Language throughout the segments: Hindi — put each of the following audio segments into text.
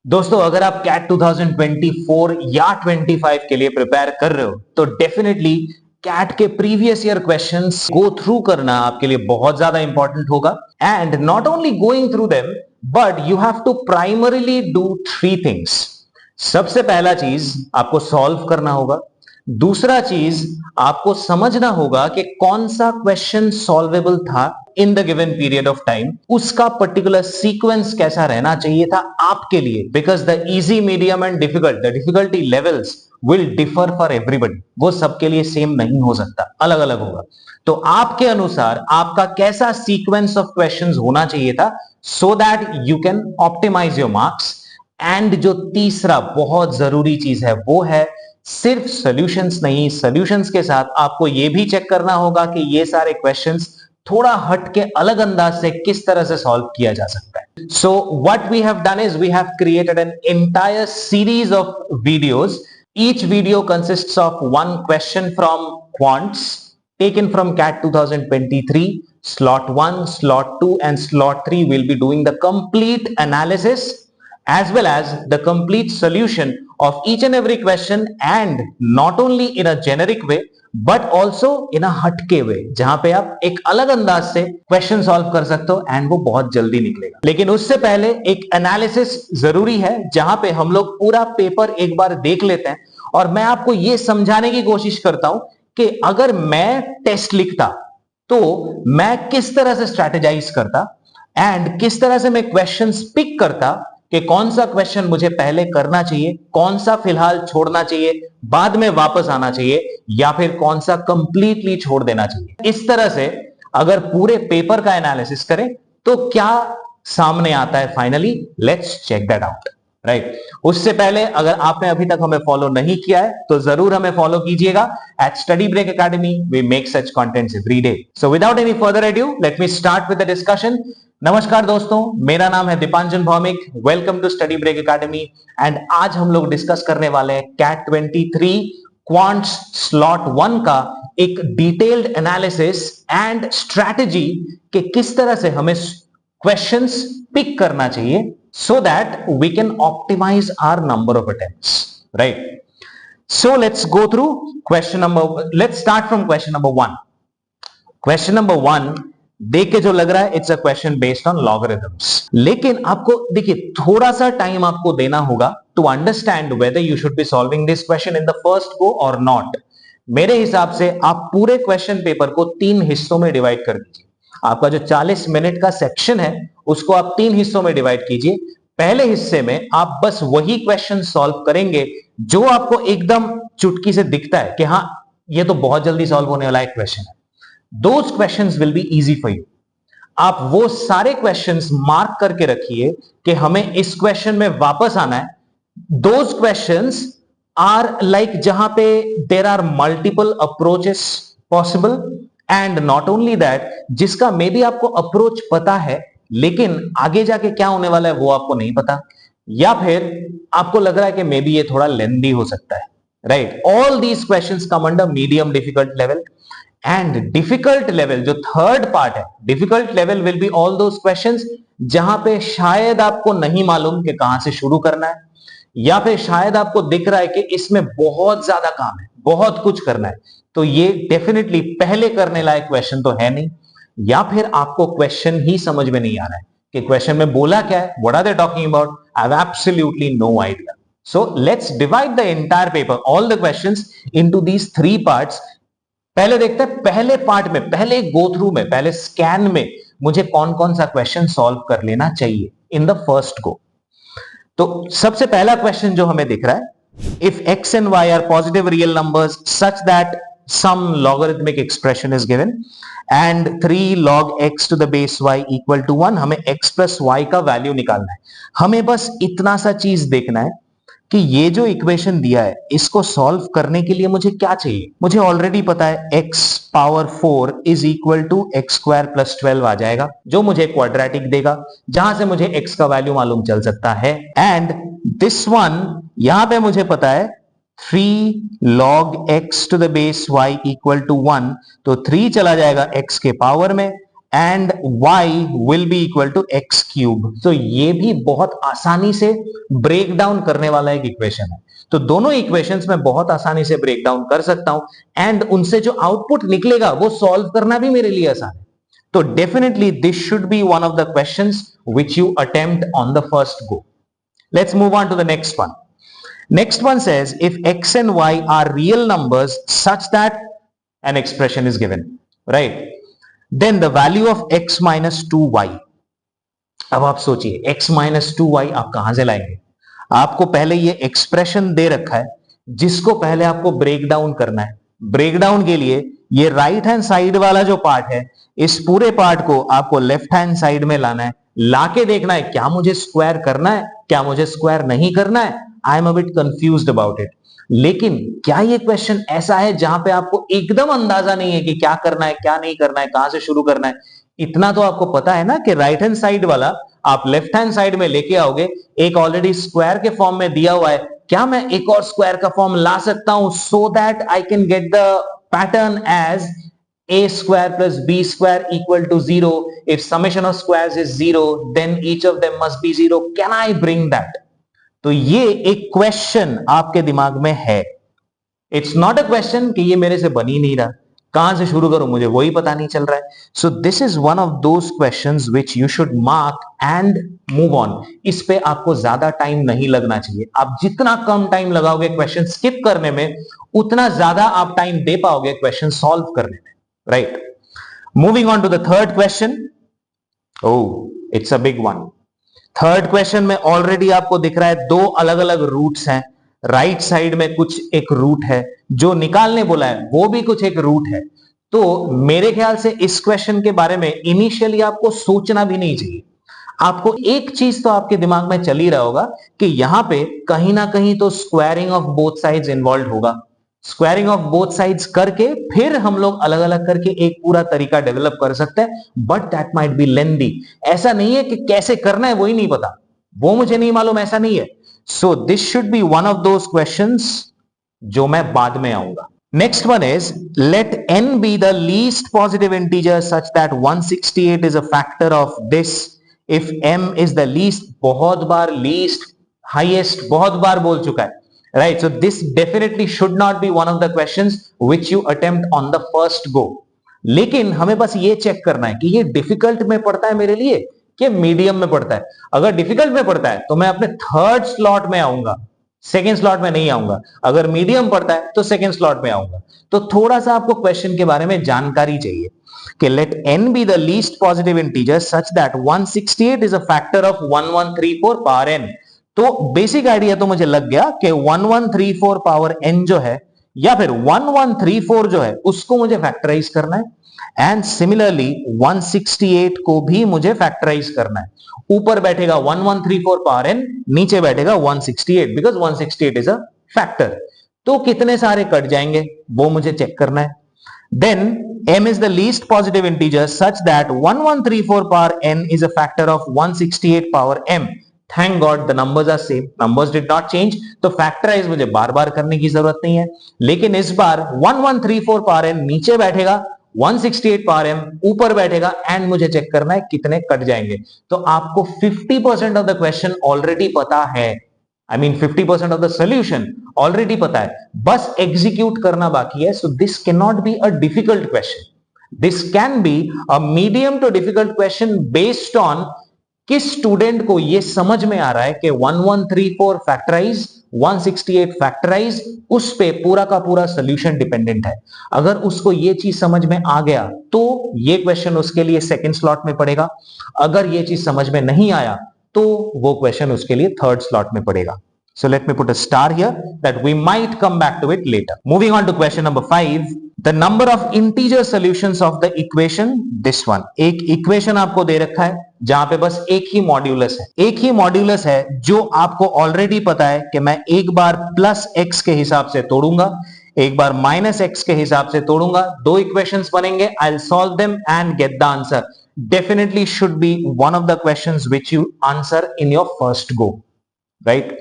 दोस्तों अगर आप कैट 2024 या 25 के लिए प्रिपेयर कर रहे हो तो डेफिनेटली कैट के previous year questions go through करना आपके लिए बहुत ज्यादा इंपॉर्टेंट होगा। And not only going through them but you have to primarily do three things. सबसे पहला चीज आपको सॉल्व करना होगा। दूसरा चीज आपको समझना होगा कि कौन सा क्वेश्चन सॉल्वेबल था in the given period of time, उसका पर्टिकुलर सीक्वेंस कैसा रहना चाहिए था आपके लिए, because the easy medium and difficult the difficulty levels will differ for everybody. वो सबके लिए सेम नहीं हो सकता, अलग अलग होगा। तो आपके अनुसार आपका कैसा सीक्वेंस ऑफ क्वेश्चंस होना चाहिए था so that you can optimise your marks. And जो तीसरा बहुत जरूरी चीज है वो है सिर्फ सॉल्यूशंस नहीं, सॉल्यूशंस के साथ आपको यह भी चेक करना होगा कि ये सारे क्वेश्चंस थोड़ा हट के अलग अंदाज से किस तरह से सॉल्व किया जा सकता है। So what we have done is we have created an entire series of videos. Each video consists of one question from quants taken from CAT 2023. Slot 1, slot 2 and slot 3 will be doing the complete analysis as well as the complete solution of each and every question, and not only in a generic way but also in a हटके वे, जहां पे आप एक अलग अंदाज से क्वेश्चन सॉल्व कर सकते हो एंड वो बहुत जल्दी निकलेगा। लेकिन उससे पहले एक एनालिसिस जरूरी है जहां पे हम लोग पूरा पेपर एक बार देख लेते हैं और मैं आपको ये समझाने की कोशिश करता हूं कि अगर मैं टेस्ट लिखता तो मैं किस तरह से स्ट्रैटेजाइज करता एंड किस तरह से मैं क्वेश्चंस पिक करता कि कौन सा क्वेश्चन मुझे पहले करना चाहिए, कौन सा फिलहाल छोड़ना चाहिए, बाद में वापस आना चाहिए, या फिर कौन सा कंप्लीटली छोड़ देना चाहिए। इस तरह से अगर पूरे पेपर का एनालिसिस करें तो क्या सामने आता है finally, let's check that out. Right, उससे पहले अगर आपने अभी तक हमें फॉलो नहीं किया है तो जरूर हमें फॉलो कीजिएगा। At study break academy we make such contents every day. So without any further adieu let me start with the discussion. नमस्कार दोस्तों, मेरा नाम है Dipanjan Bhowmik. Welcome to study break academy. And आज हम लोग डिस्कस करने वाले हैं कैट 23 क्वांट्स स्लॉट 1 का एक डिटेल्ड एनालिसिस एंड स्ट्रैटेजी कि किस तरह से हमें क्वेश्चंस पिक करना चाहिए so that we can optimize our number of attempts, right? So let's go through let's start from question number 1. Question number 1 देख के जो लग रहा है it's a question based on logarithms, लेकिन आपको देखिए थोड़ा सा टाइम आपको देना होगा to understand whether you should be solving this question in the first go और नॉट। मेरे हिसाब से आप पूरे क्वेश्चन पेपर को 3 हिस्सों में डिवाइड कर दीजिए। आपका जो 40 मिनट का सेक्शन है उसको आप 3 हिस्सों में डिवाइड कीजिए। पहले हिस्से में आप बस वही क्वेश्चन सॉल्व करेंगे जो आपको एकदम चुटकी से दिखता है कि हाँ ये तो बहुत जल्दी सॉल्व होने वाला एक क्वेश्चन है। Those questions will be easy for you. आप वो सारे क्वेश्चंस मार्क करके रखिए कि हमें इस क्वेश्चन में वापस आना है। दोज क्वेश्चंस आर लाइक जहां पे there are multiple approaches possible, and not only that जिसका मे बी आपको अप्रोच पता है लेकिन आगे जाके क्या होने वाला है वो आपको नहीं पता, या फिर आपको लग रहा है कि मे बी ये थोड़ा लेंदी हो सकता है। Right, all these questions come under medium difficult level. And difficult level जो थर्ड पार्ट है, difficult level will be all those questions जहां पे शायद आपको नहीं मालूम कि कहां से शुरू करना है, या फिर शायद आपको दिख रहा है कि इसमें बहुत ज्यादा काम है, बहुत कुछ करना है, तो ये डेफिनेटली पहले करने लायक क्वेश्चन तो है नहीं, या फिर आपको क्वेश्चन ही समझ में नहीं आ रहा है कि क्वेश्चन में बोला क्या है, what are they talking about, I have absolutely no idea. So let's divide the entire paper, all the questions into these 3 parts. पहले देखते हैं पहले पार्ट में, पहले गो थ्रू में, पहले स्कैन में मुझे कौन कौन सा क्वेश्चन सॉल्व कर लेना चाहिए इन द फर्स्ट गो। तो सबसे पहला क्वेश्चन जो हमें दिख रहा है, if x and y are positive real numbers such that some logarithmic expression is given and 3 log x to the base y equal to 1, हमें x plus y का वैल्यू निकालना है। हमें बस इतना सा चीज देखना है कि ये जो इक्वेशन दिया है इसको सॉल्व करने के लिए मुझे क्या चाहिए। मुझे ऑलरेडी पता है x power 4 is equal to x square plus 12 आ जाएगा, जो मुझे क्वाड्रेटिक देगा, जहां से मुझे x का वैल्यू मालूम चल सकता है। एंड दिस वन यहां पे मुझे पता है 3 log x to the base y equal to 1, तो 3 चला जाएगा x के पावर में and y will be equal to x cube. तो ये भी बहुत आसानी से ब्रेक डाउन करने वाला एक इक्वेशन है। तो दोनों इक्वेशंस में बहुत आसानी से ब्रेक डाउन कर सकता हूं एंड उनसे जो आउटपुट निकलेगा वो सॉल्व करना भी मेरे लिए आसान है। तो definitely this should be one of the questions which you attempt on the first go. Let's move on to the next one. Next one says if x and y are real numbers such that an expression is given, right? Then the value of x minus 2y. अब आप सोचिए x minus 2y आप कहां से लाएंगे? आपको पहले ये एक्सप्रेशन दे रखा है जिसको पहले आपको ब्रेक डाउन करना है। ब्रेक डाउन के लिए ये राइट हैंड साइड वाला जो पार्ट है इस पूरे पार्ट को आपको लेफ्ट हैंड साइड में लाना है, लाके देखना है क्या मुझे स्क्वायर करना है, क्या मुझे स्क्वायर नहीं करना है। I am a bit confused about it. लेकिन क्या ये क्वेश्चन ऐसा है जहां पे आपको एकदम अंदाजा नहीं है कि क्या करना है क्या नहीं करना है, कहां से शुरू करना है? इतना तो आपको पता है ना कि राइट हैंड साइड वाला आप लेफ्ट हैंड साइड में लेके आओगे, एक ऑलरेडी स्क्वायर के फॉर्म में दिया हुआ है। क्या मैं एक और स्क्वायर का फॉर्म ला सकता हूं so that I can get the pattern as a square plus b square equal to 0? If summation of squares is 0, then each of them must be 0. Can I bring that? तो ये एक क्वेश्चन आपके दिमाग में है। इट्स नॉट अ क्वेश्चन कि ये मेरे से बन ही नहीं रहा, कहां से शुरू करूं मुझे वही पता नहीं चल रहा है। So this is one of those questions which you should mark and move on. इस पे आपको ज्यादा टाइम नहीं लगना चाहिए। आप जितना कम टाइम लगाओगे क्वेश्चन स्किप करने में उतना ज्यादा आप टाइम दे पाओगे क्वेश्चन सॉल्व करने में, right? Moving on to the third question. Oh, it's a big one. Third question में ऑलरेडी आपको दिख रहा है दो अलग अलग रूट्स हैं। राइट साइड में कुछ एक रूट है, जो निकालने बोला है वो भी कुछ एक रूट है। तो मेरे ख्याल से इस क्वेश्चन के बारे में इनिशियली आपको सोचना भी नहीं चाहिए। आपको एक चीज तो आपके दिमाग में चल ही रहा होगा कि यहां पे कहीं ना कहीं तो squaring of both sides involve होगा। स्क्वायरिंग ऑफ बोथ साइड्स करके फिर हम लोग अलग अलग करके एक पूरा तरीका डेवलप कर सकते हैं, बट दैट माइट बी लेंदी। ऐसा नहीं है कि कैसे करना है वो ही नहीं पता, वो मुझे नहीं मालूम, ऐसा नहीं है। So this should be one of those questions जो मैं बाद में आऊंगा। Next one is let n be the least positive integer such that 168 is a factor of this if m is the least. बहुत बार लीस्ट हाईएस्ट बहुत बार बोल चुका है, right? So this definitely should not be one of the questions which you attempt on the first go. लेकिन हमें बस ये चेक करना है कि ये डिफिकल्ट में पड़ता है मेरे लिए कि मीडियम में पड़ता है। अगर डिफिकल्ट में पड़ता है तो मैं अपने थर्ड स्लॉट में आऊंगा, सेकेंड स्लॉट में नहीं आऊंगा। अगर मीडियम पड़ता है तो सेकेंड स्लॉट में आऊंगा। तो थोड़ा सा आपको क्वेश्चन के बारे में जानकारी चाहिए कि let n be the least positive integer such that 168 is a factor of 1134 power n। तो बेसिक आइडिया तो मुझे लग गया कि 1134 पावर n जो है या फिर 1134 जो है उसको मुझे फैक्टराइज करना है एंड सिमिलरली 168 को भी मुझे फैक्टराइज करना है। ऊपर बैठेगा 1134 पावर n, नीचे बैठेगा 168 बिकॉज 168 इज अ फैक्टर। तो कितने सारे कट जाएंगे वो मुझे चेक करना है। Then m is the least positive integer such that 1134 power n is a factor of 168 power m. Thank God the numbers are same. Numbers did not change. तो फैक्टराइज मुझे बार बार करने की जरूरत नहीं है। लेकिन इस बार 1134 पावर n नीचे बैठेगा, 168 पावर m ऊपर बैठेगा एंड मुझे चेक करना है कितने कट जाएंगे। तो आपको 50% ऑफ द क्वेश्चन ऑलरेडी पता है। I mean 50% of the solution already पता है, बस execute करना बाकी है। So this cannot be a difficult question. This can be a medium to difficult question based on किस स्टूडेंट को ये समझ में आ रहा है कि 1134 फैक्टराइज 168 फैक्टराइज, उस पे पूरा का पूरा सोल्यूशन डिपेंडेंट है। अगर उसको ये चीज समझ में आ गया तो ये क्वेश्चन उसके लिए सेकंड स्लॉट में पड़ेगा। अगर ये चीज समझ में नहीं आया तो वो क्वेश्चन उसके लिए थर्ड स्लॉट में पड़ेगा। So let me put a star here that we might come back to it later. Moving on to question number 5, the number of integer solutions of the equation this one. एक इक्वेशन आपको दे रखा है जहां पे बस एक ही मॉड्यूलस है, एक ही मॉड्यूलस है जो आपको ऑलरेडी पता है कि मैं एक बार प्लस एक्स के हिसाब से तोड़ूंगा, एक बार माइनस एक्स के हिसाब से तोड़ूंगा, दो इक्वेशंस बनेंगे, I will solve them and get the answer. Definitely should be one of the questions which you answer in your first go, right?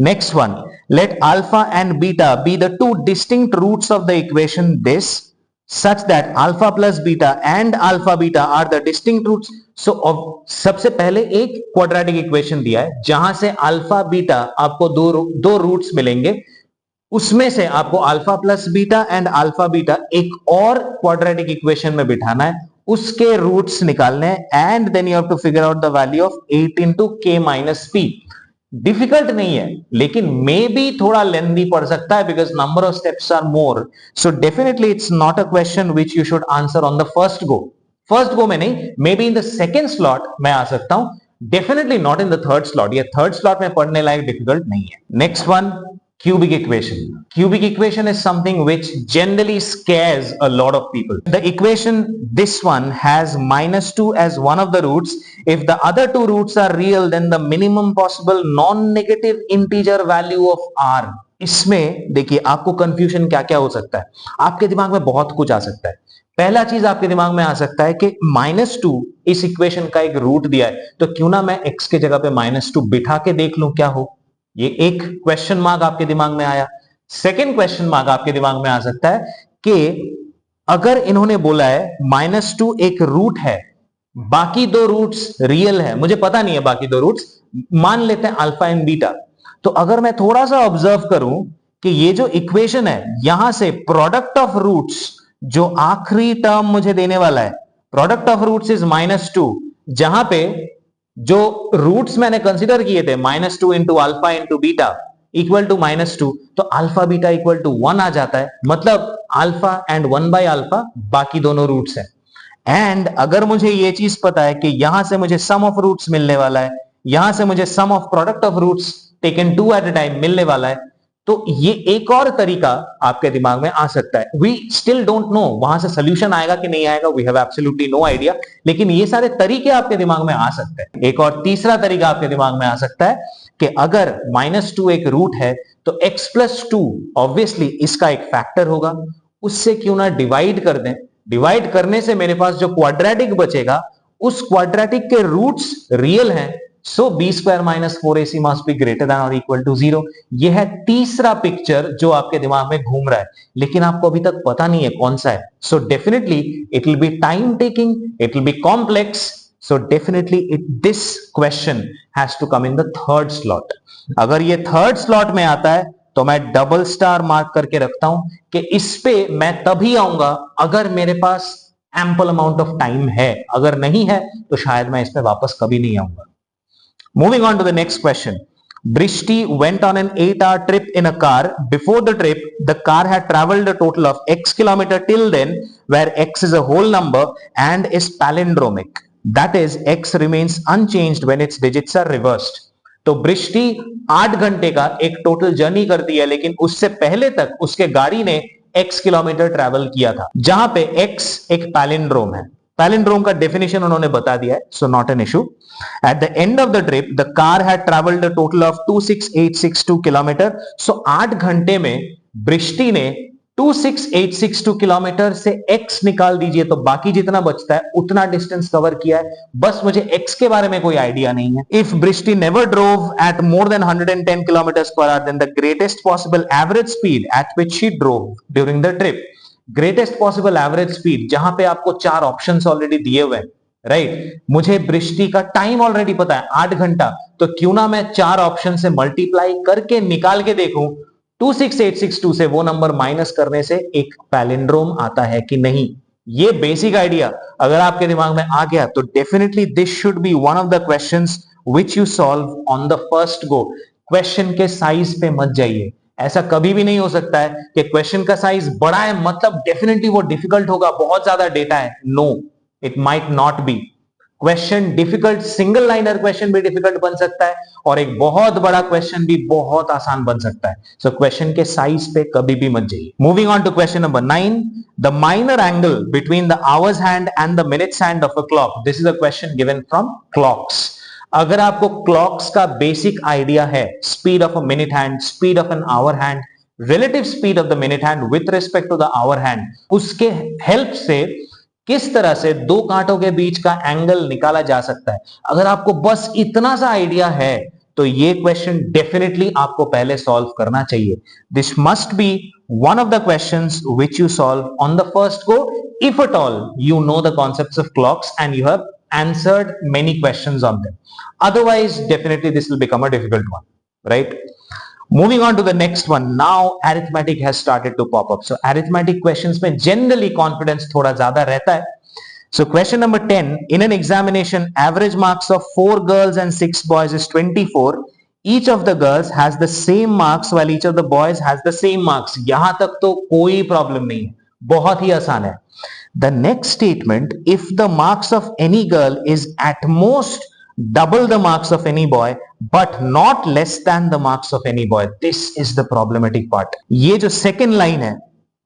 Next one, let alpha and beta be the two distinct roots of the equation this such that alpha plus beta and alpha beta are the distinct roots. So सबसे पहले एक क्वाड्रेटिक इक्वेशन दिया है जहां से अल्फा बीटा आपको दो रूट्स मिलेंगे, उसमें से आपको alpha plus beta and alpha beta एक और क्वाड्रेटिक इक्वेशन में बिठाना है, उसके रूट्स निकालने हैं and then you have to figure out the value of 8 into k minus p. Difficult नहीं है लेकिन मे बी थोड़ा लेंथी पड़ सकता है because number of steps are more, so definitely it's not a question which you should answer on the first go में नहीं, maybe in the second slot मैं आ सकता हूं, definitely not in the third slot. ये थर्ड स्लॉट में पढ़ने लायक डिफिकल्ट नहीं है। Next one, cubic equation. Cubic equation is something which generally scares a lot of people. The equation, this one has -2 as one of the roots. If the other two roots are real, then the minimum possible non-negative integer value of r. इसमें देखिए आपको कंफ्यूजन क्या क्या हो सकता है, आपके दिमाग में बहुत कुछ आ सकता है। पहला चीज आपके दिमाग में आ सकता है कि -2 इस इक्वेशन का एक रूट दिया है, तो क्यों ना मैं x के जगह पे -2 बिठा के देख लूं क्या हो। ये एक क्वेश्चन मार्क आपके दिमाग में आया। सेकेंड क्वेश्चन मार्क आपके दिमाग में आ सकता है कि अगर इन्होंने बोला है -2 एक रूट है, बाकी दो रूट्स रियल है, मुझे पता नहीं है बाकी दो रूट्स, मान लेते हैं अल्फा एंड बीटा, तो अगर मैं थोड़ा सा ऑब्जर्व करूं कि ये जो इक्वेशन है यहां से प्रोडक्ट ऑफ रूट्स जो आखिरी टर्म मुझे देने वाला है, प्रोडक्ट ऑफ रूट्स इज -2, जहां पे जो रूट्स मैंने कंसीडर किए थे -2 into alpha into beta equal to -2, तो अल्फा बीटा इक्वल टू 1 आ जाता है, मतलब अल्फा एंड 1 बाय अल्फा बाकी दोनों रूट्स हैं। एंड अगर मुझे ये चीज पता है कि यहां से मुझे सम ऑफ रूट्स मिलने वाला है, यहां से मुझे some of product of routes taken 2 at a time मिलने वाला है, तो ये एक और तरीका आपके दिमाग में आ सकता है। वी स्टिल डोंट नो वहां से सोल्यूशन आएगा कि नहीं आएगा, we have absolutely no idea, लेकिन ये सारे तरीके आपके दिमाग में आ सकते हैं। एक और तीसरा तरीका आपके दिमाग में आ सकता है कि अगर -2 एक रूट है तो x प्लस 2 ऑब्वियसली इसका एक फैक्टर होगा, उससे क्यों ना डिवाइड कर दें, डिवाइड करने से मेरे पास जो क्वाड्रेटिक बचेगा उस क्वाड्रेटिक के रूट्स रियल हैं, सो b square minus 4ac must be greater than और इक्वल टू 0। यह है तीसरा पिक्चर जो आपके दिमाग में घूम रहा है, लेकिन आपको अभी तक पता नहीं है कौन सा है। So definitely it will be time taking, it will be complex, so definitely this question has to come in the third slot. अगर ये थर्ड स्लॉट में आता है तो मैं डबल स्टार मार्क करके रखता हूं कि इस पे मैं तभी आऊंगा अगर मेरे पास एम्पल अमाउंट ऑफ टाइम है, अगर नहीं है तो शायद मैं इस पे वापस कभी नहीं आऊंगा। Moving on to the next question. Brishti went on an 8-hour trip in a car. Before the trip, the car had traveled a total of x kilometer till then, where x is a whole number and is palindromic. That is, x remains unchanged when its digits are reversed. तो बृष्टि 8 घंटे का एक टोटल जर्नी करती है, लेकिन उससे पहले तक उसके गाड़ी ने x किलोमीटर ट्रैवल किया था, जहां पे x एक पैलिंड्रोम है। पैलिंड्रोम का डेफिनेशन उन्होंने बता दिया है, so not an issue. At the end of the trip, the car had traveled a total of 26862 kilometre. So 8 घंटे में बृष्टि ने 26862 किलोमीटर से x निकाल दीजिए तो बाकी जितना बचता है उतना डिस्टेंस कवर किया है। बस मुझे x के बारे में कोई आइडिया नहीं है। If Brishti never drove at more than 110 kilometers per hour, then the greatest possible average speed at which she drove during the trip. Greatest possible average speed, जहां पे आपको 4 ऑप्शंस ऑलरेडी दिए हुए हैं, राइट। मुझे बृष्टि का टाइम ऑलरेडी पता है 8 घंटा, तो क्यों ना मैं 4 ऑप्शन से मल्टीप्लाई करके निकाल के देखूं 26862 से वो नंबर माइनस करने से एक पैलिंड्रोम आता है कि नहीं। ये बेसिक आइडिया अगर आपके दिमाग में आ गया तो definitely this should be one of the questions which you solve on the first go. Question के साइज पे मत जाइए, ऐसा कभी भी नहीं हो सकता है कि क्वेश्चन का साइज बड़ा है मतलब डेफिनेटली वो डिफिकल्ट होगा, बहुत ज्यादा डेटा है। No, it might not be. Question difficult, single liner question भी डिफिकल्ट बन सकता है और एक बहुत बड़ा क्वेश्चन भी बहुत आसान बन सकता है। सो क्वेश्चन के साइज पे कभी भी मत जाइए। Moving on to question number 9, the minor angle between the hours hand and the minutes hand of a clock. This is a question given from clocks. अगर आपको क्लॉक्स का बेसिक आइडिया है, speed of a minute hand, speed of an hour hand, relative speed of the minute hand with respect to the hour hand, उसके हेल्प से किस तरह से दो कांटों के बीच का एंगल निकाला जा सकता है, अगर आपको बस इतना सा आइडिया है तो ये क्वेश्चन डेफिनेटली आपको पहले सॉल्व करना चाहिए. This must be one of the questions which you solve on the first go, if at all you know the concepts of clocks and you have answered many questions on them. Otherwise, definitely this will become a difficult one, right? Moving on to the next one. Now arithmetic has started to pop up. So arithmetic questions में generally confidence थोड़ा ज़्यादा रहता है. So question number 10, in an examination, average marks of 4 girls and 6 boys is 24. Each of the girls has the same marks while each of the boys has the same marks. यहां तक तो कोई प्रॉब्लम नहीं है, बहुत ही आसान है. The next statement, if the marks of any girl is at most double the marks of any boy but not less than the marks of any boy, this is the problematic part. ये जो सेकेंड लाइन है,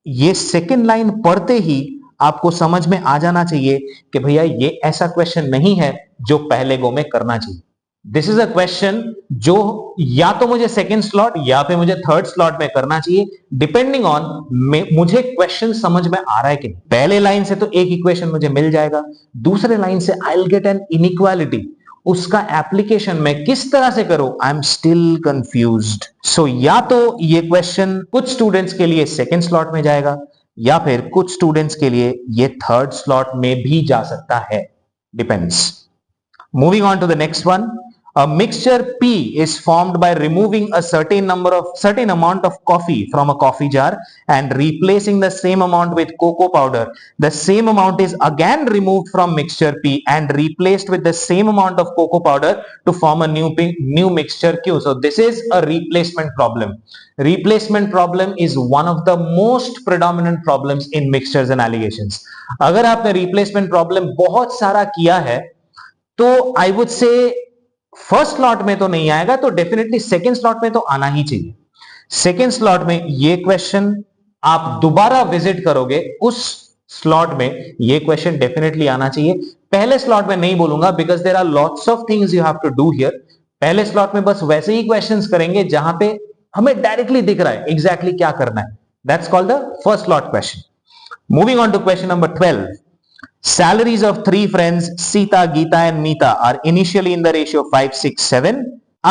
ये सेकेंड लाइन पढ़ते ही आपको समझ में आ जाना चाहिए कि भैया ये ऐसा क्वेश्चन नहीं है जो पहले गो में करना चाहिए. दिस इज अ क्वेश्चन जो या तो मुझे सेकेंड स्लॉट या फिर मुझे थर्ड स्लॉट में करना चाहिए, डिपेंडिंग ऑन मुझे क्वेश्चन समझ में आ रहा है कि नहीं. पहले लाइन से तो एक इक्वेशन मुझे मिल जाएगा, दूसरे लाइन से I will get an inequality. उसका एप्लीकेशन मैं किस तरह से करूं, आई एम स्टिल कंफ्यूज्ड. सो या तो ये क्वेश्चन कुछ स्टूडेंट्स के लिए सेकेंड स्लॉट में जाएगा या फिर कुछ स्टूडेंट्स के लिए ये थर्ड स्लॉट में भी जा सकता है, depends. Moving on to the next one. A mixture P is formed by removing a certain amount of coffee from a coffee jar and replacing the same amount with cocoa powder. The same amount is again removed from mixture P and replaced with the same amount of cocoa powder to form a new mixture Q. So this is a replacement problem. Replacement problem is one of the most predominant problems in mixtures and alligations. अगर आपने replacement problem बहुत सारा किया है तो I would say first slot में तो नहीं आएगा, तो डेफिनेटली सेकेंड स्लॉट में तो आना ही चाहिए. सेकेंड स्लॉट में ये क्वेश्चन आप दोबारा विजिट करोगे उस स्लॉट में ये क्वेश्चन डेफिनेटली आना चाहिए. पहले स्लॉट में नहीं बोलूंगा because there are lots of things you have to do here. पहले स्लॉट में बस वैसे ही क्वेश्चंस करेंगे जहां पे हमें डायरेक्टली दिख रहा है एग्जैक्टली क्या करना है. That's called the first slot question. Moving on to question number 12. Salaries of 3 friends, Sita, Geeta and Meeta are initially in the ratio 5, 6, 7.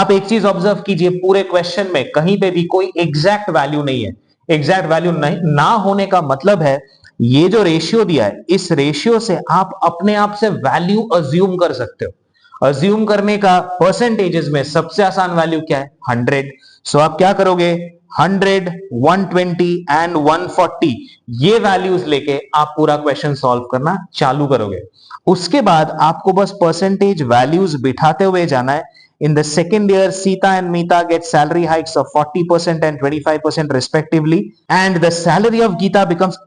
आप एक चीज ऑब्जर्व कीजिए, पूरे क्वेश्चन में कहीं पे भी कोई एग्जैक्ट वैल्यू नहीं है. एग्जैक्ट वैल्यू ना होने का मतलब है ये जो रेशियो दिया है, इस रेशियो से आप अपने आप से वैल्यू अज्यूम कर सकते हो. अज्यूम करने का परसेंटेजेस में सबसे आसान वैल्यू क्या है, 100. सो आप क्या करोगे, 100, 120 एंड 140 ये वैल्यूज लेके आप पूरा क्वेश्चन सॉल्व करना चालू करोगे. उसके बाद आपको बस परसेंटेज वैल्यूज बिठाते हुए जाना है. In the second year Sita and Mita get salary hikes of 40% and 25% respectively and the salary of Gita becomes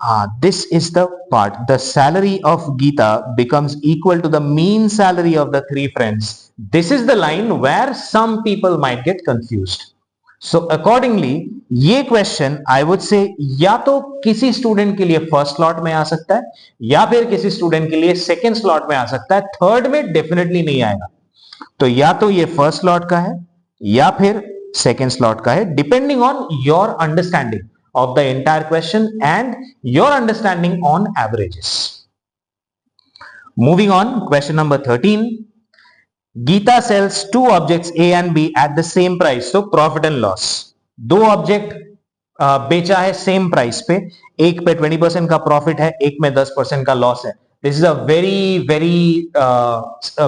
this is the part, the salary of Gita becomes equal to the mean salary of the 3 friends. This is the line where some people might get confused. So accordingly ये क्वेश्चन आई वुड से या तो किसी स्टूडेंट के लिए फर्स्ट स्लॉट में आ सकता है या फिर किसी स्टूडेंट के लिए सेकेंड स्लॉट में आ सकता है. थर्ड में डेफिनेटली नहीं आएगा. तो या तो ये फर्स्ट स्लॉट का है या फिर सेकेंड स्लॉट का है, depending on your understanding of the entire question and your understanding on averages. Moving on, question number 13. Geeta sells 2 objects A and B at the same price. So profit and loss. 2 object बेचा है सेम प्राइस पे, एक पे 20% का प्रॉफिट है, एक में 10% का लॉस है. This is a very very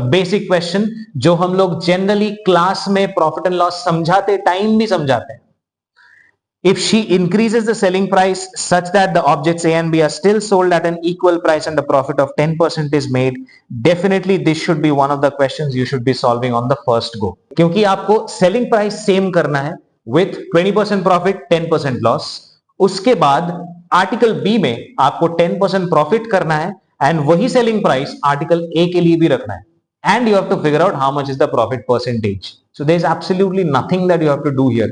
basic question जो हम लोग जनरली क्लास में प्रॉफिट एंड लॉस समझाते टाइम भी समझाते हैं. If she increases the selling price such that the objects A and B are still sold at an equal price and a profit of 10% is made, definitely this should be one of the questions you should be solving on the first go. क्योंकि आपको selling price same करना है with 20% profit, 10% loss. उसके बाद आर्टिकल B में आपको 10% प्रॉफिट करना है एंड वही सेलिंग प्राइस आर्टिकल A के लिए भी रखना है. And you have to figure out how much is the profit percentage. So there is absolutely nothing that you have to do here.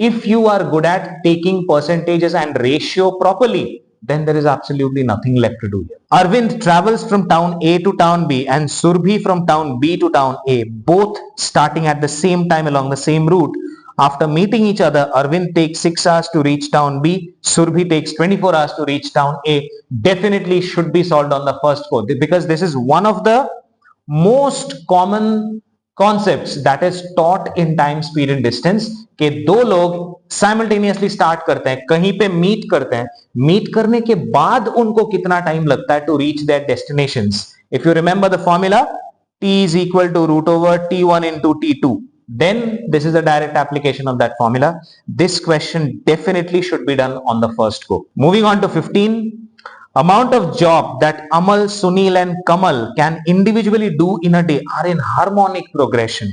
If you are good at taking percentages and ratio properly, then there is absolutely nothing left to do here. Arvind travels from town A to town B and Surbhi from town B to town A, both starting at the same time along the same route. After meeting each other, Arvind takes 6 hours to reach town B, Surbhi takes 24 hours to reach town A. Definitely should be solved on the first go because this is one of the most common concepts that is taught in time, speed and distance के दो लोग simultaneously start करते हैं, कहीं पे meet करते हैं, meet करने के बाद उनको कितना time लगता है to reach their destinations. If you remember the formula, t is equal to root over t1 into t2. Then this is a direct application of that formula. This question definitely should be done on the first go. Moving on to 15. Amount of job that Amal, Sunil and Kamal can individually do in a day are in harmonic progression.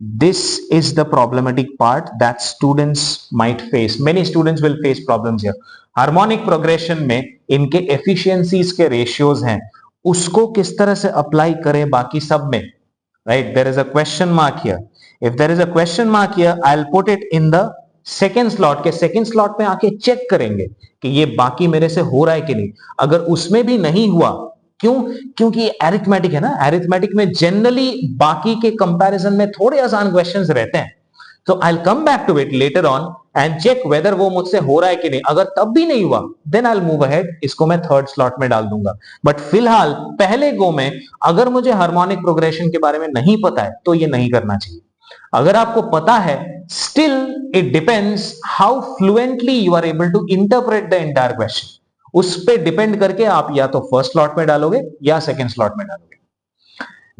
This is the problematic part that students might face. Many students will face problems here. Harmonic progression में इनके efficiencies के ratios हैं, उसको किस तरह से apply करें बाकी सब में, right? There is a question mark here. If there is a question mark here, I'll put it in the second slot के सेकेंड स्लॉट में आके चेक करेंगे कि ये बाकी मेरे से हो रहा है कि नहीं. अगर उसमें भी नहीं हुआ, क्यों? क्योंकि अरिथमेटिक है ना. अरिथमेटिक में जनरली बाकी के कंपैरिजन में थोड़े आसान क्वेश्चंस रहते हैं. तो I will come back to it later on and check whether वो मुझसे हो रहा है कि नहीं. अगर तब भी नहीं हुआ, then I will move ahead. इसको मैं थर्ड स्लॉट में डाल दूंगा. बट फिलहाल पहले गो में अगर मुझे हार्मोनिक प्रोग्रेशन के बारे में नहीं पता है तो ये नहीं करना चाहिए. अगर आपको पता है, still it depends how fluently you are able to interpret the entire question. उस पे डिपेंड करके आप या तो फर्स्ट स्लॉट में डालोगे या सेकंड स्लॉट में डालोगे.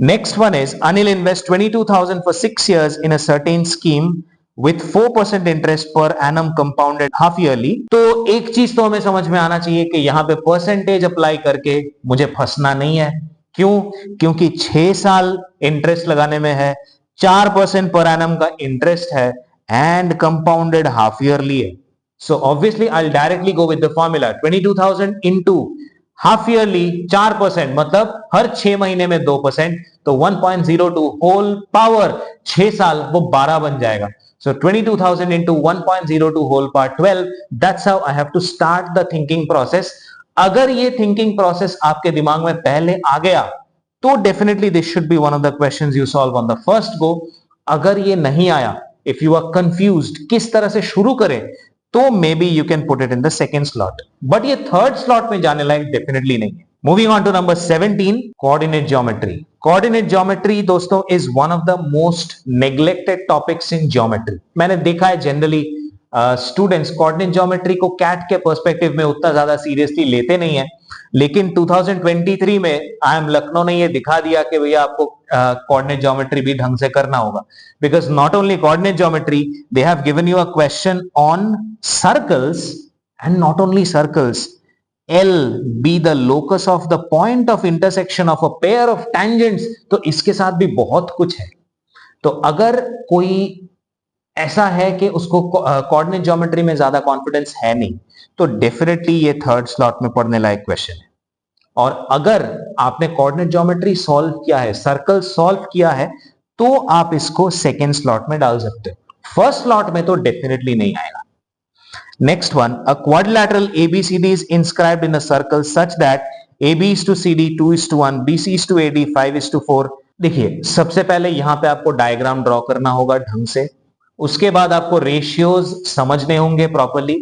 Next one is Anil invest 22,000 for 6 years in a certain scheme with 4% interest per annum compounded half yearly. तो एक चीज तो हमें समझ में आना चाहिए कि यहां पे परसेंटेज अप्लाई करके मुझे फंसना नहीं है. क्यों? क्योंकि 6 साल इंटरेस्ट लगाने में है, 4% पर एनम का इंटरेस्ट है एंड कंपाउंडेड हाफ ईयरली है. So obviously I will directly go with the formula 22,000 into half yearly 4%, मतलब हर 6 महीने में 2%, तो 1.02 होल पावर 6 साल वो 12 बन जाएगा. So 22,000 into 1.02 whole power 12. That's how I have to start the thinking process. अगर ये thinking process आपके दिमाग में पहले आ गया तो definitely this should be one of the questions you solve on the first go. अगर ये नहीं आया, if you are confused किस तरह से शुरू करें, तो maybe you can put it in the second slot. But ये third slot में जाने लायक definitely नहीं है. Moving on to number 17, coordinate geometry. Coordinate geometry दोस्तों is one of the most neglected topics in geometry. मैंने देखा है generally स्टूडेंट्स कोऑर्डिनेट ज्योमेट्री को कैट के पर्सपेक्टिव में उतना ज्यादा सीरियसली लेते नहीं है. लेकिन 2023 में आई एम लखनऊ ने ये दिखा दिया कि भैया आपको कोऑर्डिनेट ज्योमेट्री भी ढंग से करना होगा. Because not only coordinate geometry, they have given you a question on circles and not only circles. L be the locus of the point of intersection of a pair of tangents. तो इसके साथ भी बहुत कुछ है. तो अगर कोई ऐसा है कि उसको कोऑर्डिनेट ज्योमेट्री में ज्यादा कॉन्फिडेंस है नहीं, तो डेफिनेटली ये थर्ड स्लॉट में पढ़ने लायक क्वेश्चन है. और अगर आपने कोऑर्डिनेट ज्योमेट्री सॉल्व किया है, सर्कल सॉल्व किया है, तो आप इसको सेकेंड स्लॉट में डाल सकते हो. फर्स्ट स्लॉट में तो डेफिनेटली नहीं आएगा. Next one, a quadrilateral ABCD is inscribed in a circle such that AB is to CD 2:1, BC is to AD 5:4. देखिए, सबसे पहले यहां पे आपको डायग्राम ड्रॉ करना होगा ढंग से. उसके बाद आपको रेशियोज समझने होंगे प्रॉपरली.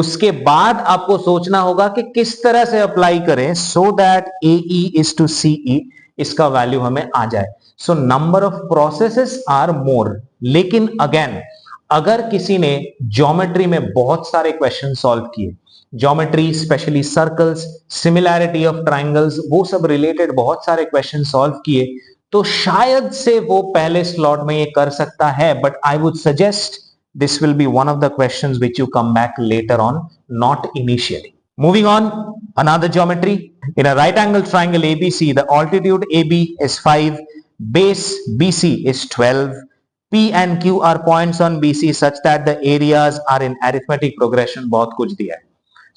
उसके बाद आपको सोचना होगा कि किस तरह से अप्लाई करें so that AE is to CE इसका वैल्यू हमें आ जाए. So number of processes are more. लेकिन अगेन, अगर किसी ने ज्योमेट्री में बहुत सारे क्वेश्चन सॉल्व किए, geometry specially circles, similarity of triangles, वो सब रिलेटेड बहुत सारे क्वेश्चन सॉल्व किए, तो शायद से वो पहले स्लॉट में ये कर सकता है. But I would suggest this will be one of the questions which you come back later on, not initially. Moving on, another geometry. In a right angle triangle ABC, the altitude AB is 5, base BC is 12. P and Q are points on BC such that the areas are in arithmetic progression. बहुत कुछ दिया है.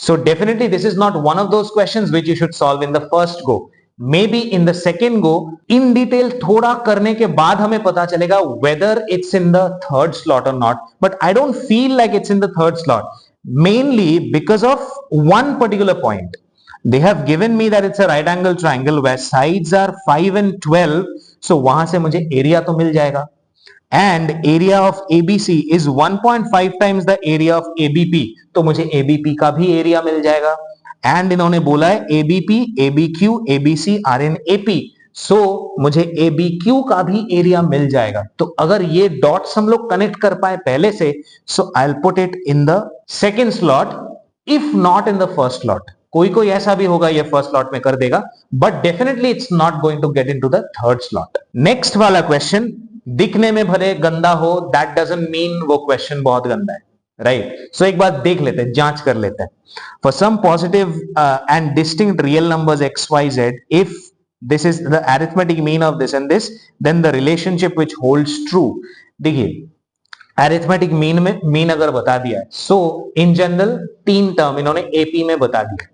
So definitely this is not one of those questions which you should solve in the first go. Maybe in the second go, in detail थोड़ा करने के बाद हमें पता चलेगा whether it's in the third slot or not. But I don't feel like it's in the third slot. Mainly because of one particular point. They have given me that it's a right angle triangle where sides are 5 and 12. So वहां से मुझे area तो मिल जाएगा. And area of ABC is 1.5 times the area of ABP, तो मुझे ABP का भी एरिया मिल जाएगा. And इन्होंने बोला है ABP, ABQ, ABC are in AP, मुझे ए बी क्यू का भी एरिया मिल जाएगा। तो अगर ये डॉट्स हम लोग कनेक्ट कर पाए पहले से, so I will put it in the second slot, if not in the first slot. कोई कोई ऐसा भी होगा ये फर्स्ट स्लॉट में कर देगा, but definitely it's not going to get into the third slot. Next वाला क्वेश्चन, दिखने में भले गंदा हो, दैट डजंट मीन वो क्वेश्चन बहुत गंदा है, राइट? सो एक बात देख लेते हैं, जांच कर लेते हैं। For some positive and distinct real numbers x y z, if this is the arithmetic mean of this and this, then the relationship which holds true। देखिए arithmetic mean अगर बता दिया है, so in general 3 टर्म इन्होंने AP में बता दिया,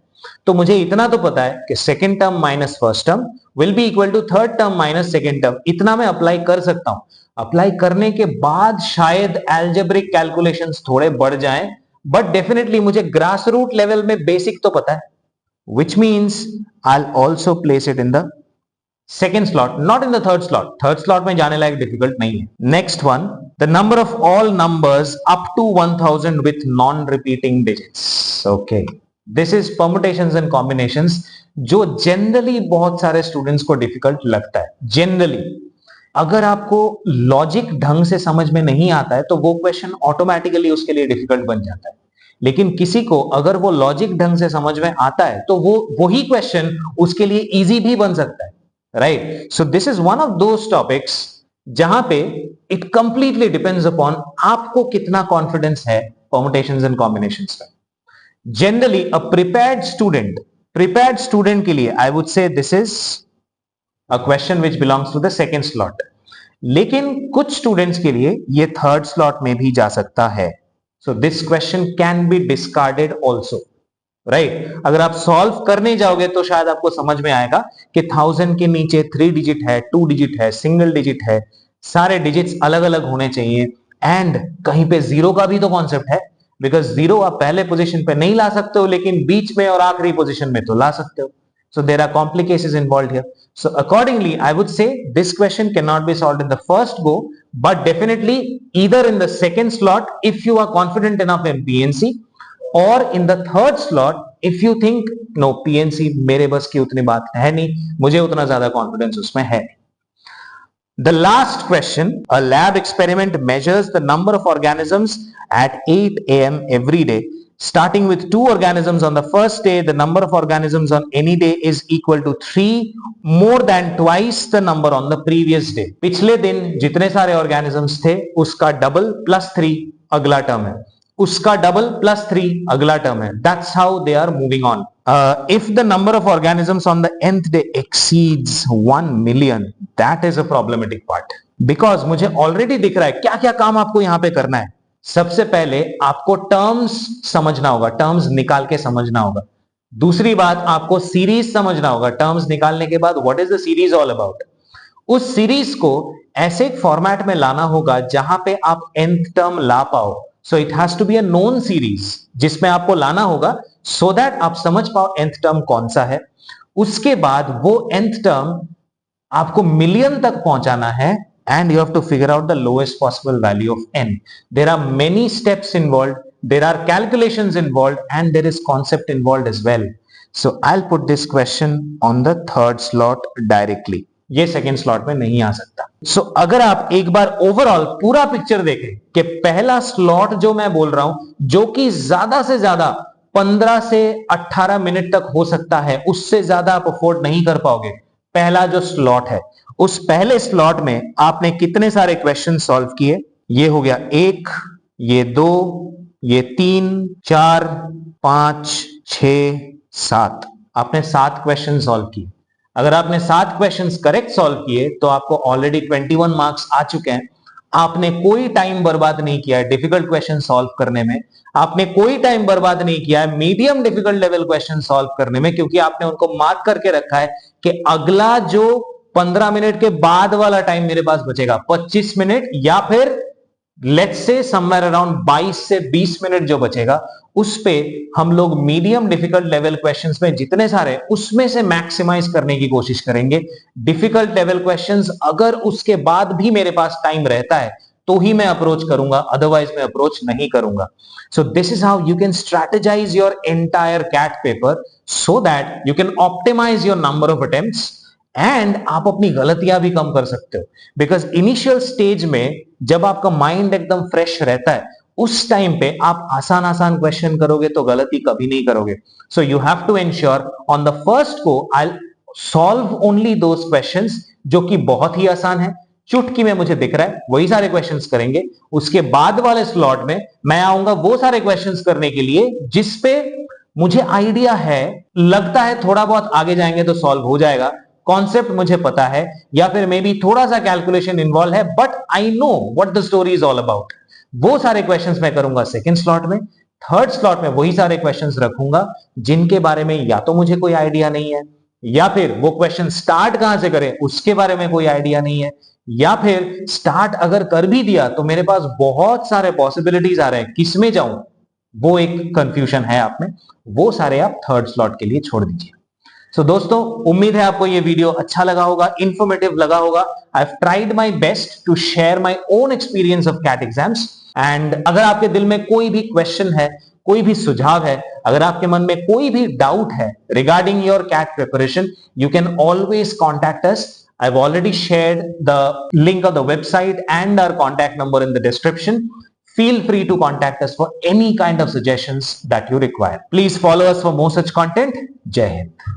तो मुझे इतना तो पता है कि second term minus first term will be equal to third term minus second term. इतना मैं अप्लाई कर सकता हूं। अप्लाई करने के बाद शायद एल्जेब्रिक कैलकुलेशंस थोड़े बढ़ जाएं, बट डेफिनेटली मुझे ग्रास रूट लेवल में बेसिक तो पता है, which means I'll also place it in the second slot, not in the third slot। Third slot में जाने लायक डिफिकल्ट नहीं है। Next one, the number of all numbers up to 1000 with non-repeating digits। Okay, this is permutations and combinations, जो जनरली बहुत सारे स्टूडेंट्स को डिफिकल्ट लगता है। जनरली अगर आपको लॉजिक ढंग से समझ में नहीं आता है तो वो क्वेश्चन ऑटोमेटिकली उसके लिए डिफिकल्ट बन जाता है, लेकिन किसी को अगर वो लॉजिक ढंग से समझ में आता है तो वो वही क्वेश्चन उसके लिए इजी भी बन सकता है, right? So this is one of those topics जहां पे इट कंप्लीटली डिपेंड्स अपॉन आपको कितना कॉन्फिडेंस है परम्यूटेशंस एंड कॉम्बिनेशंस में। जनरली अ प्रिपेयर्ड स्टूडेंट के लिए I would say this is a question which belongs to the second slot, लेकिन कुछ स्टूडेंट्स के लिए ये थर्ड स्लॉट में भी जा सकता है। So this question can be discarded also, right? अगर आप सॉल्व करने जाओगे तो शायद आपको समझ में आएगा कि 1000 के नीचे 3 डिजिट है, 2 डिजिट है, सिंगल डिजिट है, सारे डिजिट्स अलग अलग होने चाहिए, एंड कहीं पे जीरो का भी तो कॉन्सेप्ट है, बिकॉज जीरो आप पहले पोजीशन पे नहीं ला सकते हो, लेकिन बीच में और आखिरी पोजीशन में तो ला सकते हो। So there are complications involved here. So accordingly, I would say this question cannot be solved in the first go, but definitely either in the second slot if you are confident enough in PNC, or in the third slot if you think no PNC मेरे बस की उतनी बात है नहीं, मुझे उतना ज्यादा कॉन्फिडेंस उसमें है। The last question, a lab experiment measures the number of organisms at 8 a.m. every day. Starting with 2 organisms on the first day, the number of organisms on any day is equal to 3, more than twice the number on the previous day। पिछले दिन जितने सारे organisms थे उसका डबल प्लस 3 अगला टर्म है, उसका डबल प्लस 3 अगला टर्म है। That's how they are moving on। If the number of organisms on the nth day exceeds 1 million, that is a problematic part, because मुझे already दिख रहा है क्या क्या काम आपको यहां पे करना है। सबसे पहले आपको टर्म्स समझना होगा, टर्म्स निकाल के समझना होगा। दूसरी बात, आपको सीरीज समझना होगा। टर्म्स निकालने के बाद what is the series all about, उस सीरीज को ऐसे फॉर्मेट में लाना होगा जहां पे आप nth टर्म ला पाओ। So it has to be a known series जिसमें आपको लाना होगा सो दैट आप समझ पाओ nth टर्म कौन सा है। उसके बाद वो nth टर्म आपको मिलियन तक पहुंचाना है, and you have to figure out the lowest possible value of n। There are many steps involved, there are calculations involved, and there is concept involved as well। So I'll put this question on the third slot directly। ये सेकेंड स्लॉट में नहीं आ सकता। So अगर आप एक बार ओवरऑल पूरा पिक्चर देखें कि पहला स्लॉट जो मैं बोल रहा हूं, जो कि ज्यादा से ज्यादा 15 से 18 मिनट तक हो सकता है, उससे ज्यादा आप अफोर्ड नहीं कर पाओगे। पहला जो स्लॉट है, उस पहले स्लॉट में आपने कितने सारे क्वेश्चन सॉल्व किए? ये हो गया 1, ये 2, ये 3, 4, 5, 6, 7। आपने 7 क्वेश्चन सॉल्व किए। अगर आपने 7 क्वेश्चंस करेक्ट सॉल्व किए तो आपको ऑलरेडी 21 मार्क्स आ चुके हैं। आपने कोई टाइम बर्बाद नहीं किया है डिफिकल्ट क्वेश्चन सॉल्व करने में, आपने कोई टाइम बर्बाद नहीं किया है medium difficult level question solve करने में, क्योंकि आपने उनको मार्क करके रखा है कि अगला जो 15 मिनट के बाद वाला टाइम मेरे पास बचेगा 25 मिनट, या फिर लेट्स से समवेयर अराउंड 22 से 20 मिनट जो बचेगा, उस पे हम लोग मीडियम डिफिकल्ट लेवल क्वेश्चंस में जितने सारे उसमें से मैक्सिमाइज करने की कोशिश करेंगे। डिफिकल्ट लेवल क्वेश्चंस अगर उसके बाद भी मेरे पास टाइम रहता है तो ही मैं अप्रोच करूंगा, अदरवाइज मैं अप्रोच नहीं करूंगा। So this is how you can strategize your entire CAT paper so that you can optimize your number of attempts and आप अपनी गलतियां भी कम कर सकते हो, बिकॉज इनिशियल स्टेज में जब आपका माइंड एकदम फ्रेश रहता है उस टाइम पे आप आसान आसान क्वेश्चन करोगे तो गलती कभी नहीं करोगे. So you have to ensure on the first को I solve only those questions जो कि बहुत ही आसान है, चुटकी में मुझे दिख रहा है वही सारे क्वेश्चंस करेंगे. उसके बाद वाले स्लॉट में मैं आऊंगा वो सारे क्वेश्चंस करने के लिए जिसपे मुझे आइडिया है, लगता है थोड़ा बहुत आगे जाएंगे तो सॉल्व हो जाएगा, कॉन्सेप्ट मुझे पता है, या फिर मे बी थोड़ा सा कैलकुलेशन इन्वॉल्व है, but I know what the story is all about. वो सारे क्वेश्चंस मैं करूंगा सेकंड स्लॉट में. थर्ड स्लॉट में वही सारे क्वेश्चंस रखूंगा जिनके बारे में या तो मुझे कोई आइडिया नहीं है, या फिर वो क्वेश्चन स्टार्ट कहां से करें उसके बारे में कोई आइडिया नहीं है, या फिर स्टार्ट अगर कर भी दिया तो मेरे पास बहुत सारे पॉसिबिलिटीज आ रहे हैं, किसमें जाऊं वो एक कंफ्यूजन है आप में. वो सारे आप थर्ड स्लॉट के लिए छोड़ दीजिए. सो दोस्तों, उम्मीद है आपको ये वीडियो अच्छा लगा होगा, इंफॉर्मेटिव लगा होगा. I have tried my best to share my own experience of CAT exams. And अगर आपके दिल में कोई भी क्वेश्चन है, कोई भी सुझाव है, अगर आपके मन में कोई भी डाउट है regarding your CAT preparation, you can always contact us. I've already shared the link of the website and our contact number in the description. Feel free to contact us for any kind of suggestions that you require. Please follow us for more such content. Jai Hind.